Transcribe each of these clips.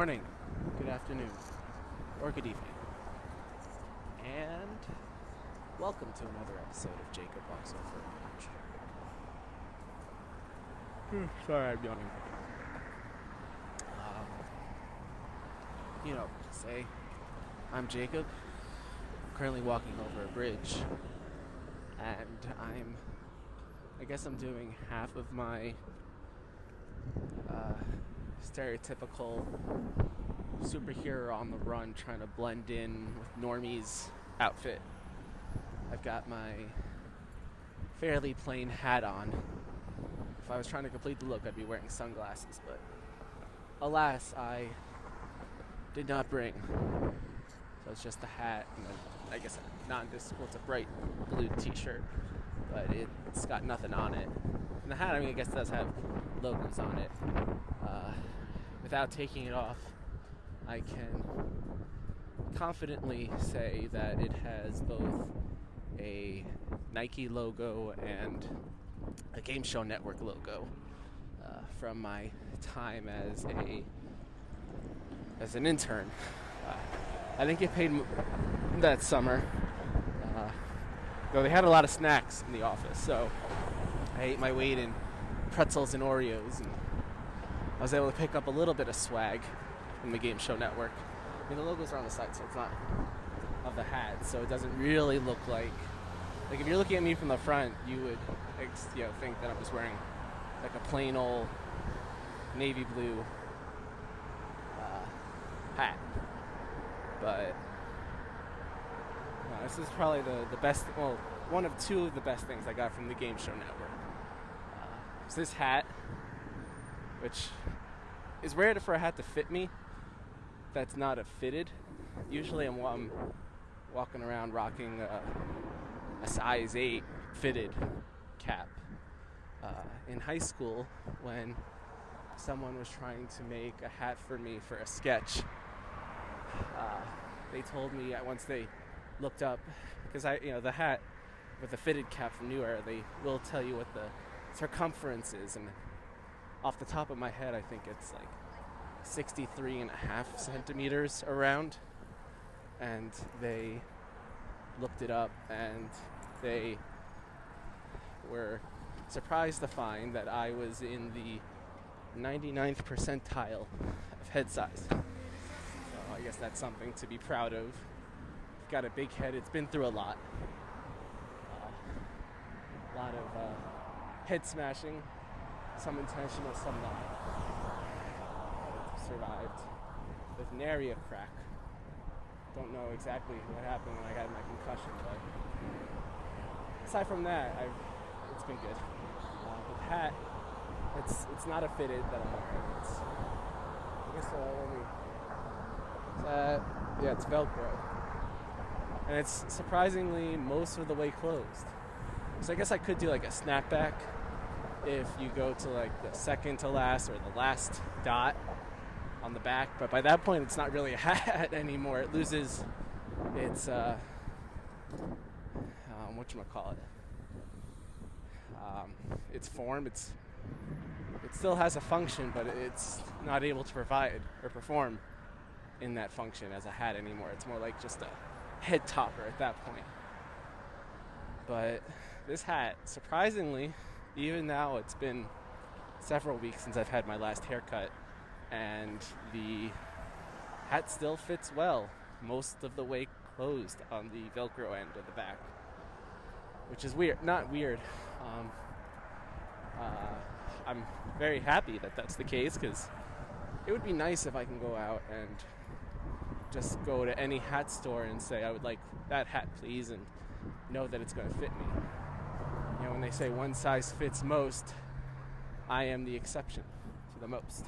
morning, good afternoon, or good evening. And welcome to another episode of Jacob Walks Over a Bridge. Sorry, I'm yawning. Say, I'm Jacob, currently walking over a bridge, and I guess I'm doing half of my stereotypical superhero on the run trying to blend in with normies outfit. I've got my fairly plain hat on. If I was trying to complete the look, I'd be wearing sunglasses, but alas, I did not bring. So it's just a hat and then, I guess, it's a bright blue t-shirt, but it's got nothing on it. And the hat, I guess does have logos on it. Without taking it off, I can confidently say that it has both a Nike logo and a Game Show Network logo from my time as an intern. I didn't get paid that summer, though they had a lot of snacks in the office, so I ate my weight in pretzels and Oreos, and I was able to pick up a little bit of swag from the Game Show Network. The logos are on the side, so it's not of the hat, so it doesn't really look like if you're looking at me from the front, you would think that I'm just wearing like a plain old navy blue hat. But this is probably the best, one of two of the best things I got from the Game Show Network. It's this hat, which is rare for a hat to fit me that's not a fitted. Usually I'm walking around rocking a size 8 fitted cap. In high school, when someone was trying to make a hat for me for a sketch, they told me once they looked up, because the hat with the fitted cap from New Era, they will tell you what the circumference is, and off the top of my head, I think it's like 63.5 centimeters around, and they looked it up, and they were surprised to find that I was in the 99th percentile of head size. So I guess that's something to be proud of. I've got a big head. It's been through a lot. A lot of head smashing, some intentional, some not. Survived with nary a crack. Don't know exactly what happened when I had my concussion, but aside from that, it's been good. The hat, it's not a fitted that I'm wearing. It's Velcro, and it's surprisingly most of the way closed. So I guess I could do like a snapback if you go to like the second to last or the last dot on the back, but by that point it's not really a hat anymore. It loses its its form. It still has a function, but it's not able to provide or perform in that function as a hat anymore. It's more like just a head topper at that point. But this hat, surprisingly, even now it's been several weeks since I've had my last haircut, and the hat still fits well, most of the way closed on the Velcro end of the back, which is weird. Not weird. I'm very happy that that's the case, because it would be nice if I can go out and just go to any hat store and say, I would like that hat, please, and know that it's going to fit me. When they say one size fits most, I am the exception to the most.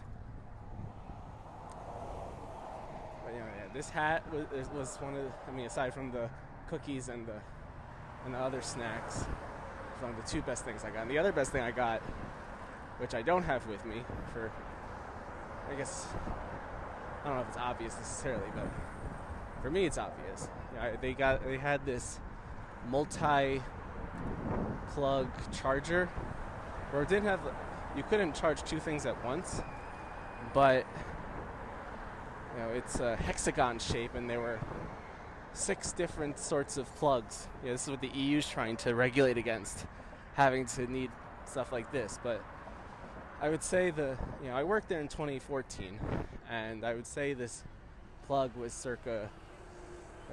But this hat was one of aside from the cookies and the other snacks, it's one of the two best things I got. And the other best thing I got, which I don't have with me for, I guess, I don't know if it's obvious necessarily, but for me it's obvious. They had this multi-plug charger where it didn't have, you couldn't charge two things at once, but it's a hexagon shape, and there were 6 different sorts of plugs. This is what the EU's trying to regulate against, having to need stuff like this. But I would say I worked there in 2014, and I would say this plug was circa,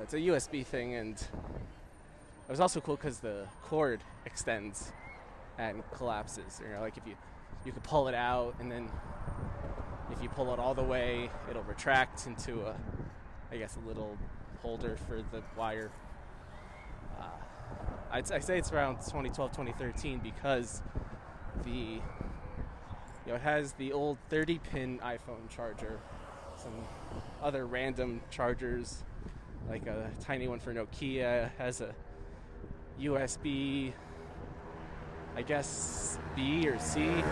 it's a USB thing, and it was also cool because the cord extends and collapses. Like if you could pull it out, and then if you pull it all the way, it'll retract into a little holder for the wire. I say it's around 2012, 2013 because it has the old 30-pin iPhone charger, some other random chargers, like a tiny one for Nokia, has a USB, I guess B or C.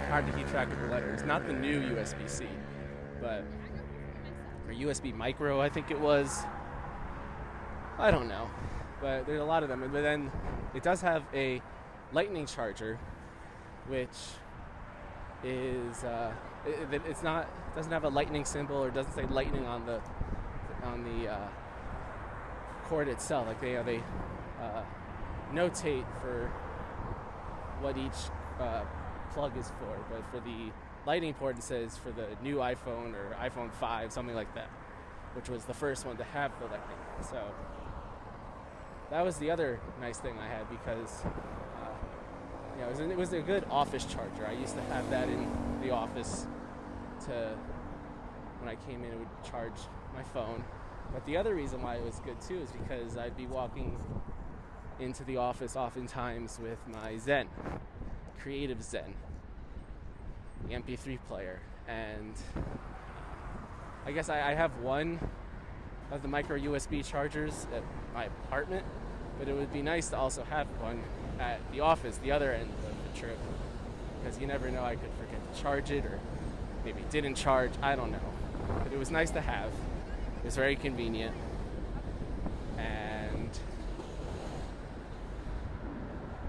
Hard to keep track of the letters. Not the new USB-C, but or USB micro, I think it was. I don't know, but there's a lot of them. But then it does have a lightning charger, which is it's not, doesn't have a lightning symbol, or doesn't say lightning on the cord itself. Like they notate for what each plug is for, but for the lightning port it says for the new iPhone or iPhone 5, something like that, which was the first one to have the lightning. So that was the other nice thing I had, because it was a good office charger. I used to have that in the office when I came in, it would charge my phone. But the other reason why it was good too is because I'd be walking into the office oftentimes with my Zen, Creative Zen, the MP3 player, and I guess I have one of the micro USB chargers at my apartment, but it would be nice to also have one at the office, the other end of the trip, because you never know, I could forget to charge it, or maybe it didn't charge, I don't know. But it was nice to have. It was very convenient, and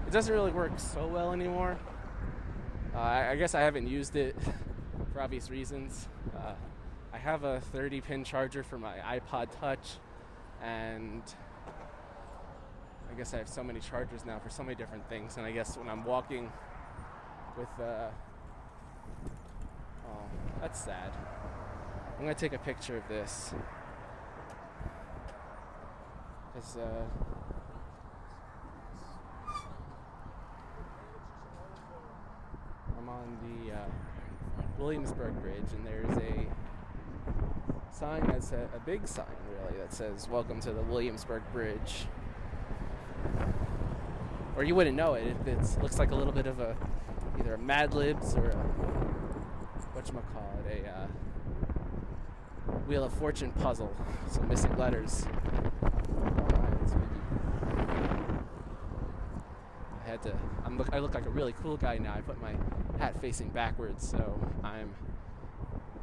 it doesn't really work so well anymore. I guess I haven't used it for obvious reasons. I have a 30-pin charger for my iPod Touch, and I guess I have so many chargers now for so many different things. And I guess when I'm walking with that's sad. I'm gonna take a picture of this. I'm on the Williamsburg Bridge, and there's a sign that's a big sign, really, that says "Welcome to the Williamsburg Bridge." Or you wouldn't know it. It looks like a little bit of either a Mad Libs or a Wheel of Fortune puzzle. Some missing letters. I look like a really cool guy now. I put my hat facing backwards, so I'm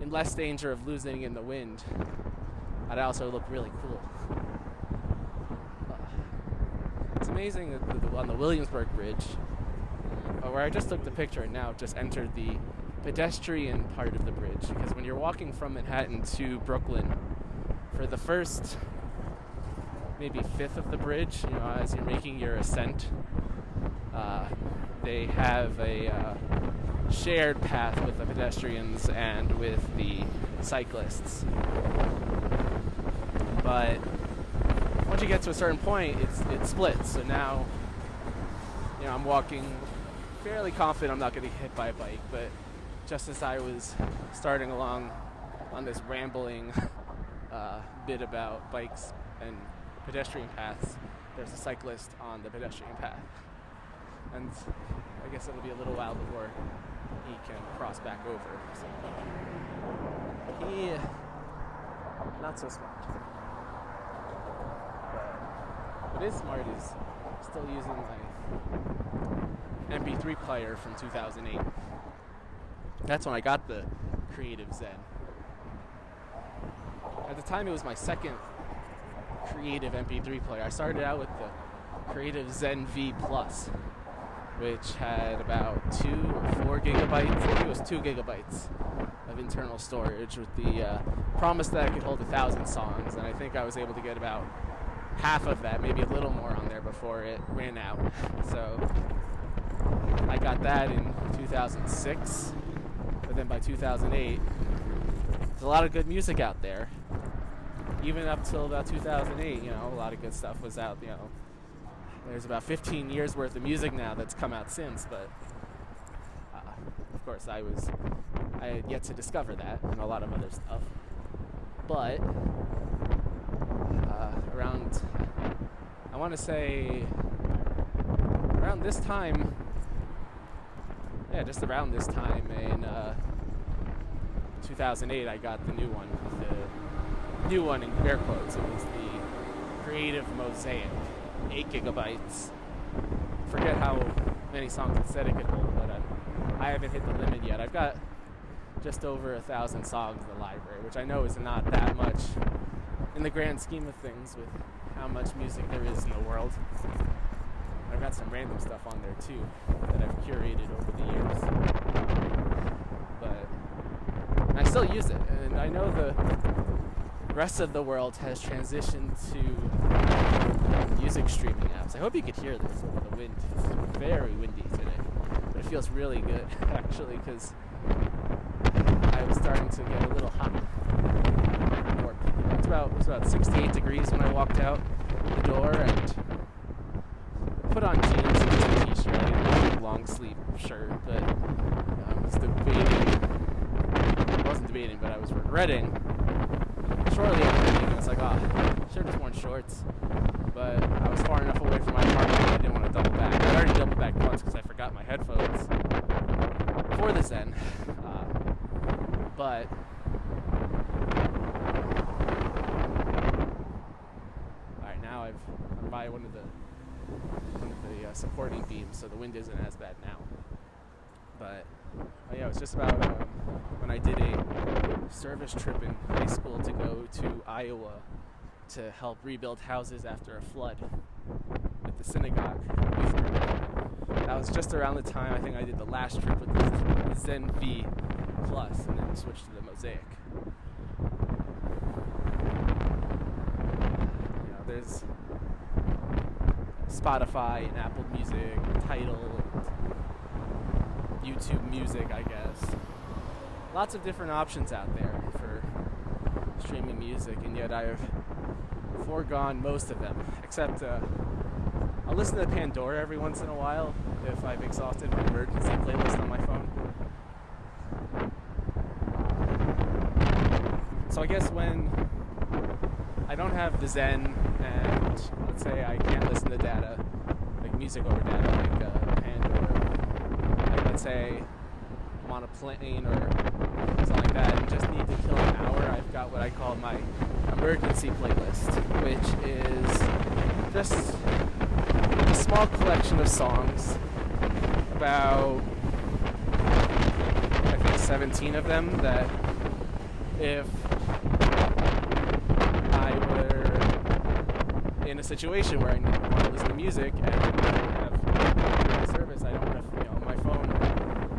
in less danger of losing in the wind. I'd also look really cool. It's amazing that on the Williamsburg Bridge, where I just took the picture and now just entered the pedestrian part of the bridge, because when you're walking from Manhattan to Brooklyn, for the first maybe fifth of the bridge, as you're making your ascent, they have a shared path with the pedestrians and with the cyclists. But once you get to a certain point, it splits. So now, I'm walking fairly confident I'm not going to get hit by a bike, but just as I was starting along on this rambling bit about bikes and pedestrian paths, there's a cyclist on the pedestrian path. And I guess it'll be a little while before he can cross back over. So he, not so smart. But what is smart is still using my MP3 player from 2008. That's when I got the Creative Zen. At the time, it was my second Creative MP3 player. I started out with the Creative Zen V Plus, which had about 2 or 4 gigabytes. I think it was 2 gigabytes of of internal storage with the promise that I could hold 1,000 songs, and I think I was able to get about half of that, maybe a little more on there before it ran out. So I got that in 2006, but then by 2008, there's a lot of good music out there. Even up till about 2008, a lot of good stuff was out. There's about 15 years worth of music now that's come out since, but of course I had yet to discover that and a lot of other stuff. But I want to say around this time, just around this time in 2008, I got the new one. The new one in air quotes. It was the Creative Mosaic, 8 gigabytes. Forget how many songs it said it could hold, but I haven't hit the limit yet. I've got just over 1,000 songs in the library, which I know is not that much in the grand scheme of things with how much music there is in the world. I've got some random stuff on there too that I've curated over the years. But I still use it, and I know the rest of the world has transitioned to music streaming apps. I hope you could hear this over the wind. It's very windy today, but it feels really good actually, because I was starting to get a little hot. It was about 68 degrees when I walked out the door, and put on jeans and a t-shirt and a long sleeve shirt, but I wasn't debating, but I was regretting shortly after leaving. I was like, should have just worn shorts, but I was far enough away from my apartment that I didn't want to double back. I already doubled back once because I forgot my headphones for the Zen, but alright, now I'm by one of the supporting beams, so the wind isn't as bad now. But it was just about when I did a service trip in high school to go to Iowa to help rebuild houses after a flood with the synagogue. That was just around the time I think I did the last trip with the Zen V Plus, and then switched to the Mosaic. There's Spotify and Apple Music, and Tidal, and YouTube Music, I guess. Lots of different options out there for streaming music, and yet I've foregone most of them, except I'll listen to Pandora every once in a while if I've exhausted my emergency playlist on my phone. So I guess when I don't have the Zen, and let's say I can't listen to data, like music over data, like Pandora, like let's say I'm on a plane or something like that and just need to kill an hour, I've got what I call my emergency playlist, which is just a small collection of songs, about I think 17 of them, that if I were in a situation where I want to listen to music and I don't have service, I don't have, my phone,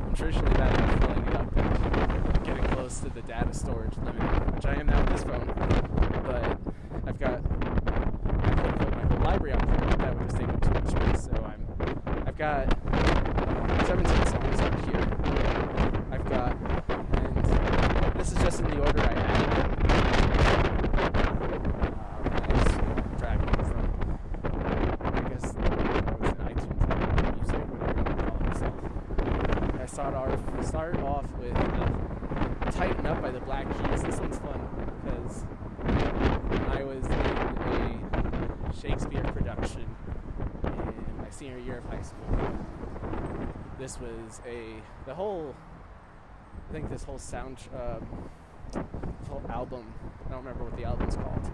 I'm traditionally bad at filling it up and getting close to the data storage limit, which I am now with this phone, but I could put my whole library on here, but that would just take up too much space, so I've got 17 songs up here. I've got, and this is just in the order I added them. Start off with Tighten Up by the Black Keys. This one's fun because I was in a Shakespeare production in my senior year of high school. This was this whole album, I don't remember what the album's called,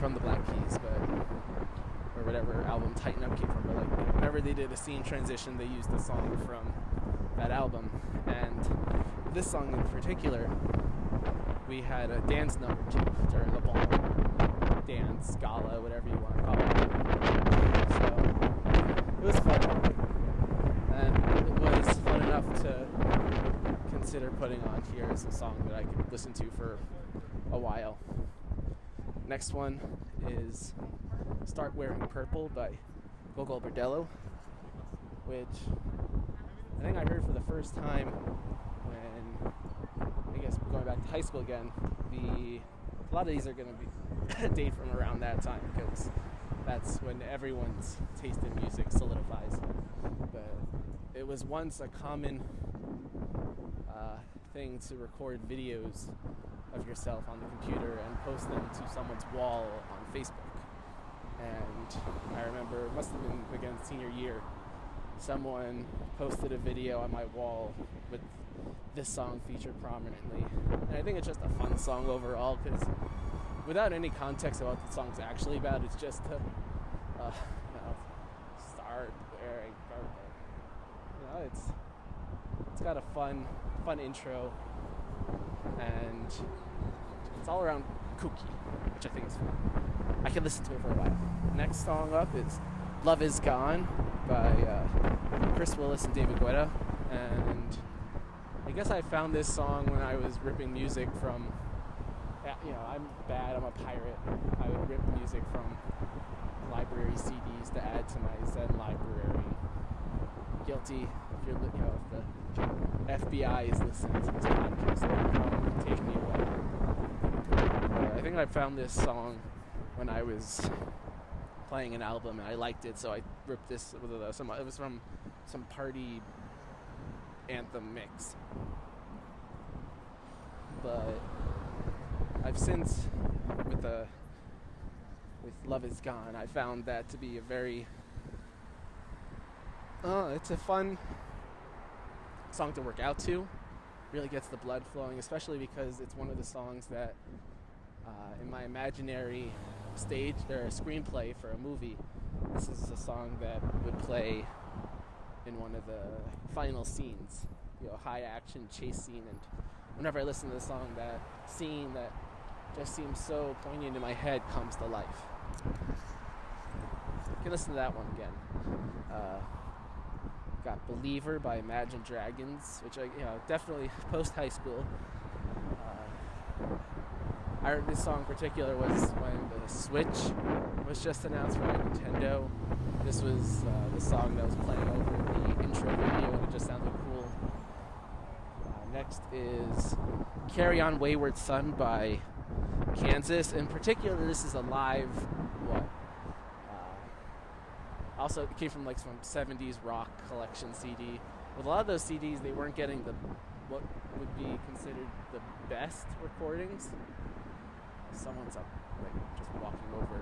from the Black Keys, or whatever album Tighten Up came from, but like whenever they did a scene transition, they used the song from that album, and this song in particular, we had a dance number too during the ball dance, gala, whatever you want to call it. So it was fun, and it was fun enough to consider putting on here is a song that I could listen to for a while. Next one is Start Wearing Purple by Gogol Bordello, which I think I heard for the first time when, I guess going back to high school again. A lot of these are going to be date from around that time, because that's when everyone's taste in music solidifies. But it was once a common thing to record videos of yourself on the computer and post them to someone's wall on Facebook. And I remember, it must have been again senior year, someone posted a video on my wall with this song featured prominently. And I think it's just a fun song overall, because without any context about what the song's actually about, it's just to start wearing purple. It's got a fun intro, and it's all around kooky, which I think is fun. I can listen to it for a while. Next song up is Love Is Gone by Chris Willis and David Guetta. And I guess I found this song when I was ripping music from, I'm bad, I'm a pirate. I would rip music from library CDs to add to my Zen library. Guilty if the FBI is listening to this podcast, they will come take me away. I think I found this song when I was playing an album and I liked it, so I ripped this. It was from some party anthem mix. But I've since, with Love Is Gone, I found that to be a very it's a fun song to work out to. Really gets the blood flowing, especially because it's one of the songs that in my imaginary stage, or a screenplay for a movie, this is a song that would play in one of the final scenes, high action chase scene. And whenever I listen to the song, that scene that just seems so poignant in my head comes to life. You can listen to that one again. Got Believer by Imagine Dragons, which I definitely post high school. I heard this song in particular was when the Switch was just announced by Nintendo. This was the song that was playing over the intro video, and it just sounded cool. Next is Carry On Wayward Son by Kansas. In particular, this is a live also, it came from some 70s rock collection CD. With a lot of those CDs, they weren't getting what would be considered the best recordings. Someone's up, just walking over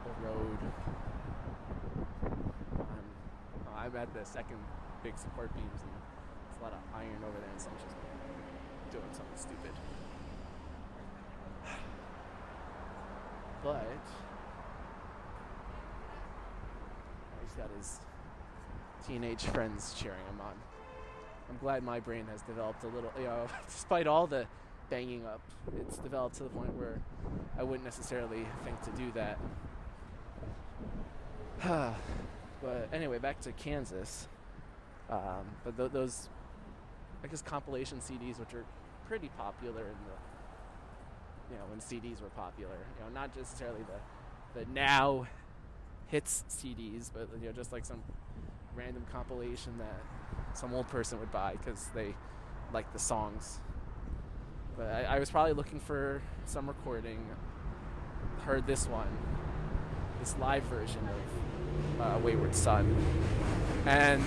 the road. I'm at the second big support beams, and there's a lot of iron over there, and someone's just doing something stupid. But he's got his teenage friends cheering him on. I'm glad my brain has developed a little, despite all the banging up, it's developed to the point where I wouldn't necessarily think to do that. But anyway, back to Kansas. But those, I guess, compilation CDs, which are pretty popular in when CDs were popular. Not necessarily the now hits CDs, but just like some random compilation that some old person would buy because they like the songs. But I was probably looking for some recording, heard this live version of Wayward Son. And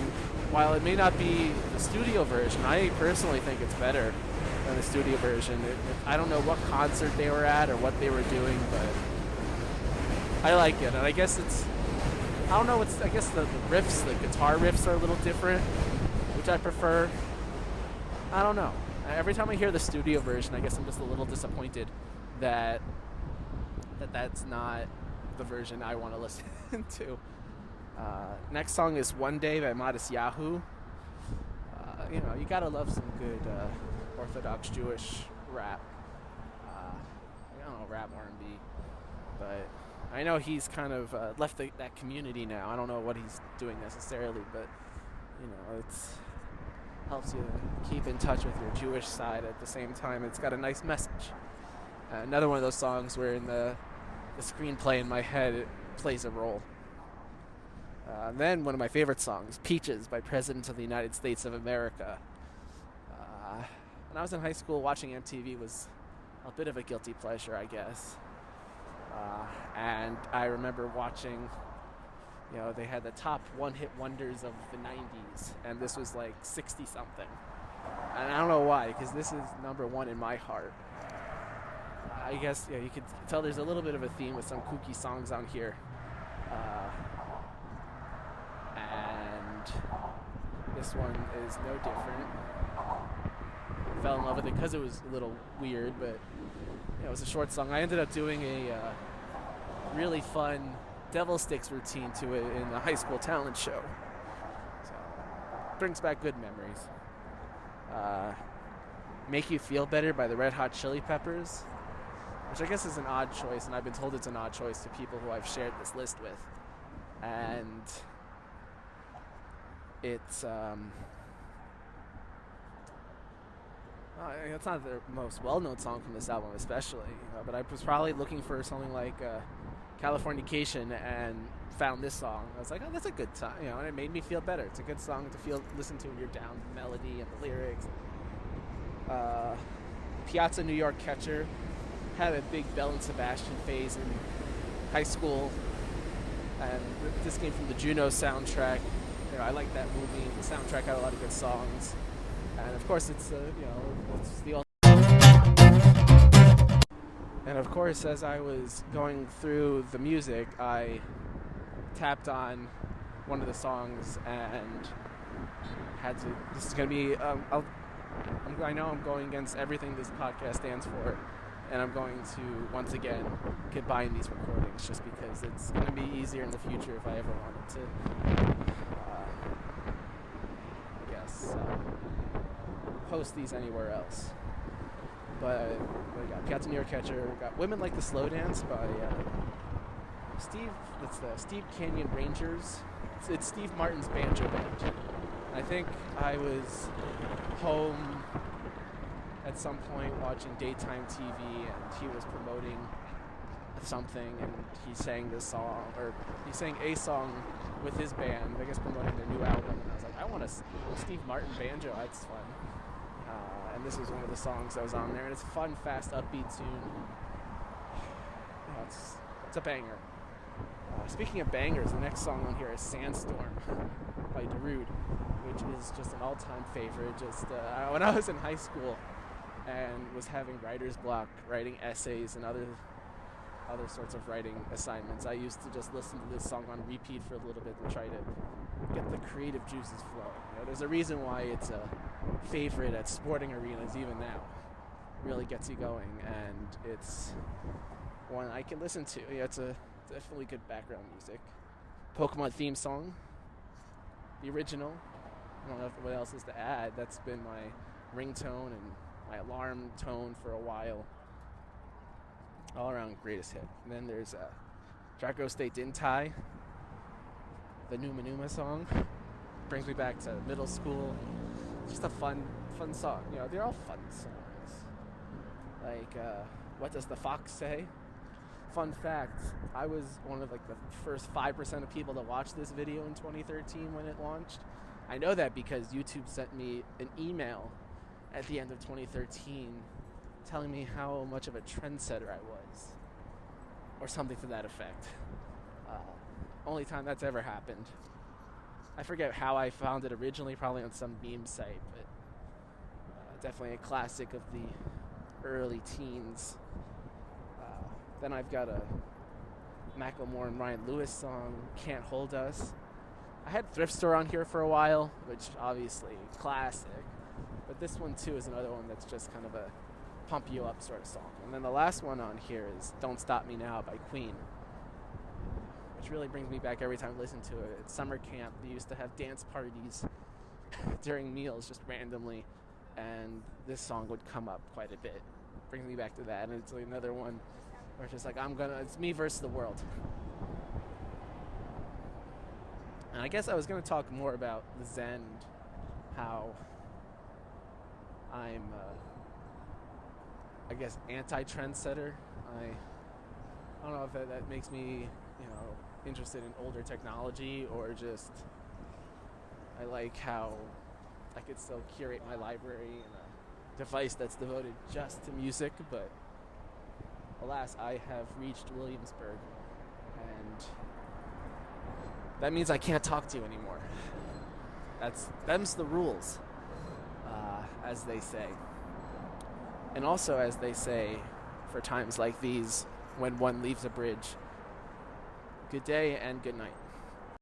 while it may not be the studio version, I personally think it's better than the studio version. I don't know what concert they were at or what they were doing, but I like it. And I guess I guess the riffs, the guitar riffs are a little different, which I prefer. I don't know. Every time I hear the studio version, I guess I'm just a little disappointed that that's not the version I want to listen to. Next song is One Day by Modest Yahoo. You gotta love some good Orthodox Jewish rap. I don't know, rap R&B, but I know he's kind of left that community now. I don't know what he's doing necessarily, but helps you keep in touch with your Jewish side at the same time. It's got a nice message. Another one of those songs where in the screenplay in my head it plays a role. Then one of my favorite songs, Peaches by President of the United States of America. When I was in high school, watching MTV was a bit of a guilty pleasure, I guess. And I remember watching, they had the top one-hit wonders of the 90s, and this was like 60-something. And I don't know why, because this is number one in my heart. I guess you could tell there's a little bit of a theme with some kooky songs on here. And this one is no different. I fell in love with it because it was a little weird, but it was a short song. I ended up doing a really fun devil sticks routine to it in the high school talent show. So brings back good memories. Make You Feel Better by the Red Hot Chili Peppers, which I guess is an odd choice, and I've been told it's an odd choice to people who I've shared this list with. And it's it's not the most well-known song from this album, especially, but I was probably looking for something like Californication and found this song. I was like, oh, that's a good time, and it made me feel better. It's a good song to listen to when you're down, the melody and the lyrics. Piazza New York Catcher. Had a big Belle and Sebastian phase in high school, and this came from the Juno soundtrack. I like that movie. The soundtrack had a lot of good songs, and of course it's it's the old. And of course, as I was going through the music, I tapped on one of the songs and had to. This is going to be. I know I'm going against everything this podcast stands for. And I'm going to, once again, combine these recordings just because it's going to be easier in the future if I ever wanted to, post these anywhere else. But we got Piazza New York Catcher, we got Women Like the Slow Dance by that's the Steve Canyon Rangers. It's Steve Martin's banjo band. I think I was home at some point watching daytime TV, and he was promoting something, and he sang this song, or he sang a song with his band, I guess promoting their new album, and I was like, I want a Steve Martin banjo, that's fun. And this was one of the songs that was on there, and it's a fun, fast, upbeat tune. It's a banger. Speaking of bangers, the next song on here is Sandstorm by Darude, which is just an all-time favorite. Just when I was in high school, and was having writer's block, writing essays and other sorts of writing assignments, I used to just listen to this song on repeat for a little bit to try to get the creative juices flowing. There's a reason why it's a favorite at sporting arenas even now. It really gets you going, and it's one I can listen to. It's a definitely good background music. Pokemon theme song, the original. I don't know what else is to add. That's been my ringtone and my alarm tone for a while. All around greatest hit. And then there's Draco State Didn't Tie, the Numa Numa song. Brings me back to middle school. Just a fun song. They're all fun songs. Like, What Does the Fox Say? Fun fact, I was one of the first 5% of people to watch this video in 2013 when it launched. I know that because YouTube sent me an email at the end of 2013 telling me how much of a trendsetter I was, or something to that effect. Only time that's ever happened. I forget how I found it originally, probably on some meme site, but definitely a classic of the early teens. Then I've got a Macklemore and Ryan Lewis song, Can't Hold Us. I had Thrift Store on here for a while, which obviously classic. But this one too is another one that's just kind of a pump you up sort of song. And then the last one on here is Don't Stop Me Now by Queen, which really brings me back every time I listen to it. At summer camp, they used to have dance parties during meals just randomly, and this song would come up quite a bit. Brings me back to that, and it's like another one where it's just like, it's me versus the world. And I guess I was going to talk more about the Zen, how I'm, I guess, anti-trendsetter. I don't know if that makes me, interested in older technology, or just I like how I could still curate my library in a device that's devoted just to music, but alas, I have reached Williamsburg, and that means I can't talk to you anymore. Them's the rules, as they say. And also, as they say, for times like these, when one leaves a bridge, good day and good night.